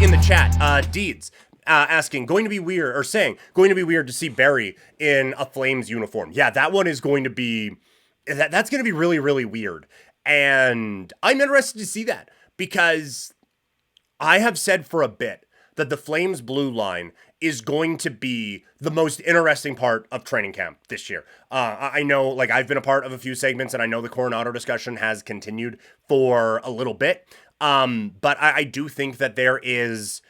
in the chat, Deeds, asking, going to be weird to see Barrie in a Flames uniform. Yeah, that one is going to be, that's going to be really, really weird. And I'm interested to see that because I have said for a bit that the Flames blue line is going to be the most interesting part of training camp this year. I know, like, I've been a part of a few segments, and I know the Coronado discussion has continued for a little bit. But I do think that there is...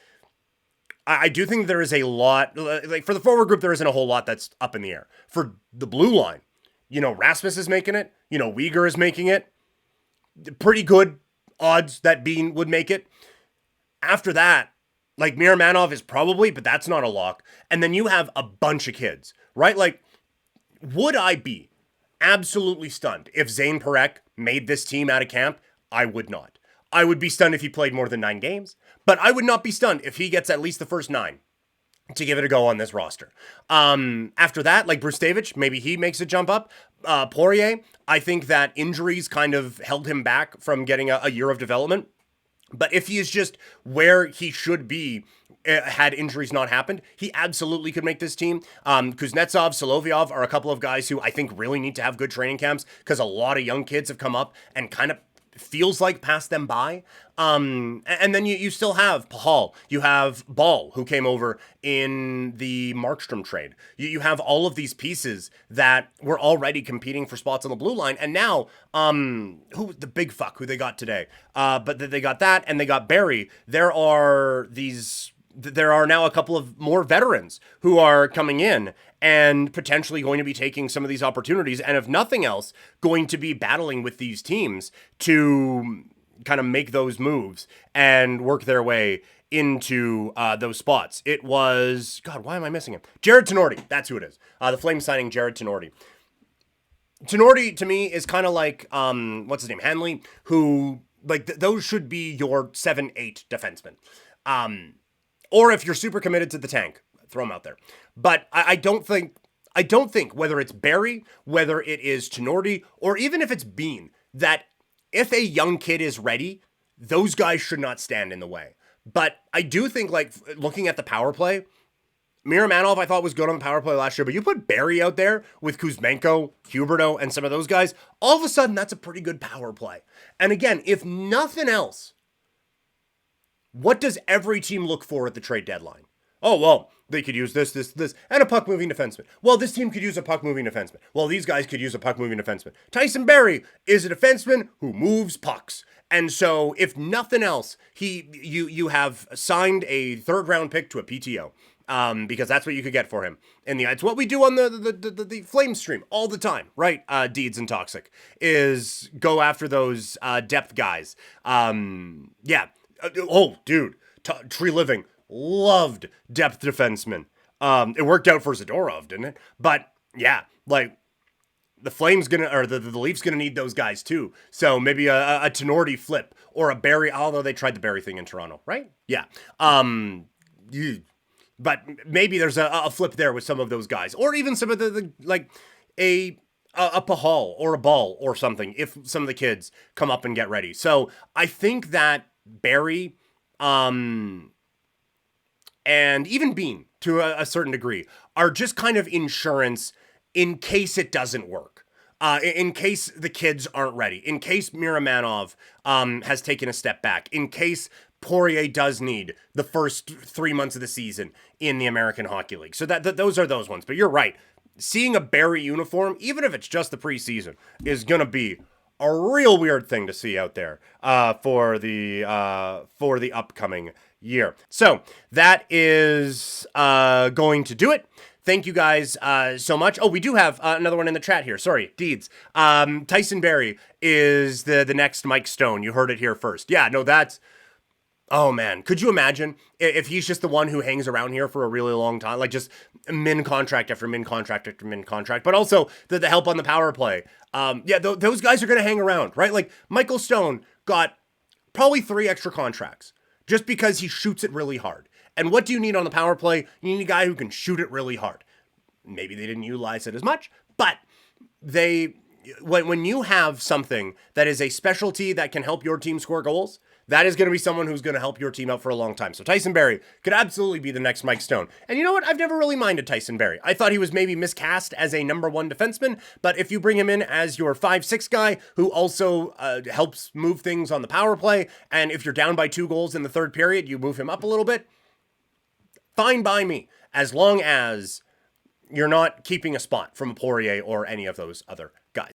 I do think there is a lot... Like, for the forward group, there isn't a whole lot that's up in the air. For the blue line, Rasmus is making it. Uyghur is making it. Pretty good odds that Bean would make it. After that, like, Miramanov is probably, but that's not a lock. And then you have a bunch of kids, right? Like, would I be absolutely stunned if Zane Parekh made this team out of camp? I would not. I would be stunned if he played more than 9 games, but I would not be stunned if he gets at least the first 9 to give it a go on this roster. After that, like Brustavich, maybe he makes a jump up. Poirier, I think that injuries kind of held him back from getting a year of development. But if he is just where he should be, had injuries not happened, he absolutely could make this team. Kuznetsov, Solovyov are a couple of guys who I think really need to have good training camps because a lot of young kids have come up and kind of feels like passed them by. And then you still have Pahal. You have Ball, who came over in the Markstrom trade. You have all of these pieces that were already competing for spots on the blue line. And now, who the big fuck who they got today? But they got that, and they got Barrie. There are now a couple of more veterans who are coming in and potentially going to be taking some of these opportunities, and if nothing else, going to be battling with these teams to kind of make those moves and work their way into those spots. It was, God, why am I missing him? Jared Tenorti, that's who it is. The Flames signing Jared Tenorti. Tenorti, to me, is kind of like, what's his name, Hanley, who, like, those should be your 7-8 defensemen. Or if you're super committed to the tank, throw them out there. But I don't think whether it's Barrie, whether it is Tenorti, or even if it's Bean, that if a young kid is ready, those guys should not stand in the way. But I do think, like, looking at the power play, Miramanov I thought was good on the power play last year, but you put Barrie out there with Kuzmenko, Huberdeau, and some of those guys, all of a sudden that's a pretty good power play. And again, if nothing else, what does every team look for at the trade deadline? Oh, well, they could use this, and a puck-moving defenseman. Well, this team could use a puck-moving defenseman. Well, these guys could use a puck-moving defenseman. Tyson Barrie is a defenseman who moves pucks. And so, if nothing else, you have signed a third-round pick to a PTO. Because that's what you could get for him. And it's what we do on the Flame stream all the time, right? Deeds and Toxic is go after those depth guys. Yeah. Dude, Tree Living loved depth defensemen. It worked out for Zadorov, didn't it? But yeah, like the Flames the Leafs gonna need those guys too. So maybe a Tenorti flip or a Barrie, although they tried the Barrie thing in Toronto, right? Yeah. But maybe there's a flip there with some of those guys, or even some of the like a Pahal or a Ball or something, if some of the kids come up and get ready. So I think that Barrie, and even Bean, to a certain degree, are just kind of insurance in case it doesn't work. In case the kids aren't ready. In case Miramanov has taken a step back. In case Poirier does need the first 3 months of the season in the American Hockey League. So those are those ones. But you're right. Seeing a Barrie uniform, even if it's just the preseason, is going to be a real weird thing to see out there for the upcoming year. So that is going to do it. Thank you guys so much. Oh, we do have another one in the chat here. Sorry, Deeds. Tyson Barrie is the next Mike Stone. You heard it here first. Yeah, no, that's... Oh, man. Could you imagine if he's just the one who hangs around here for a really long time? Like, just min contract after min contract after min contract. But also the help on the power play. Those guys are going to hang around, right? Like, Michael Stone got probably 3 extra contracts just because he shoots it really hard. And what do you need on the power play? You need a guy who can shoot it really hard. Maybe they didn't utilize it as much, but when you have something that is a specialty that can help your team score goals, That is going to be someone who's going to help your team out for a long time. So Tyson Barrie could absolutely be the next Mike Stone. And you know what? I've never really minded Tyson Barrie. I thought he was maybe miscast as a number one defenseman, but if you bring him in as your 5-6 guy who also helps move things on the power play, and if you're down by 2 goals in the third period, you move him up a little bit, fine by me, as long as you're not keeping a spot from Poirier or any of those other guys.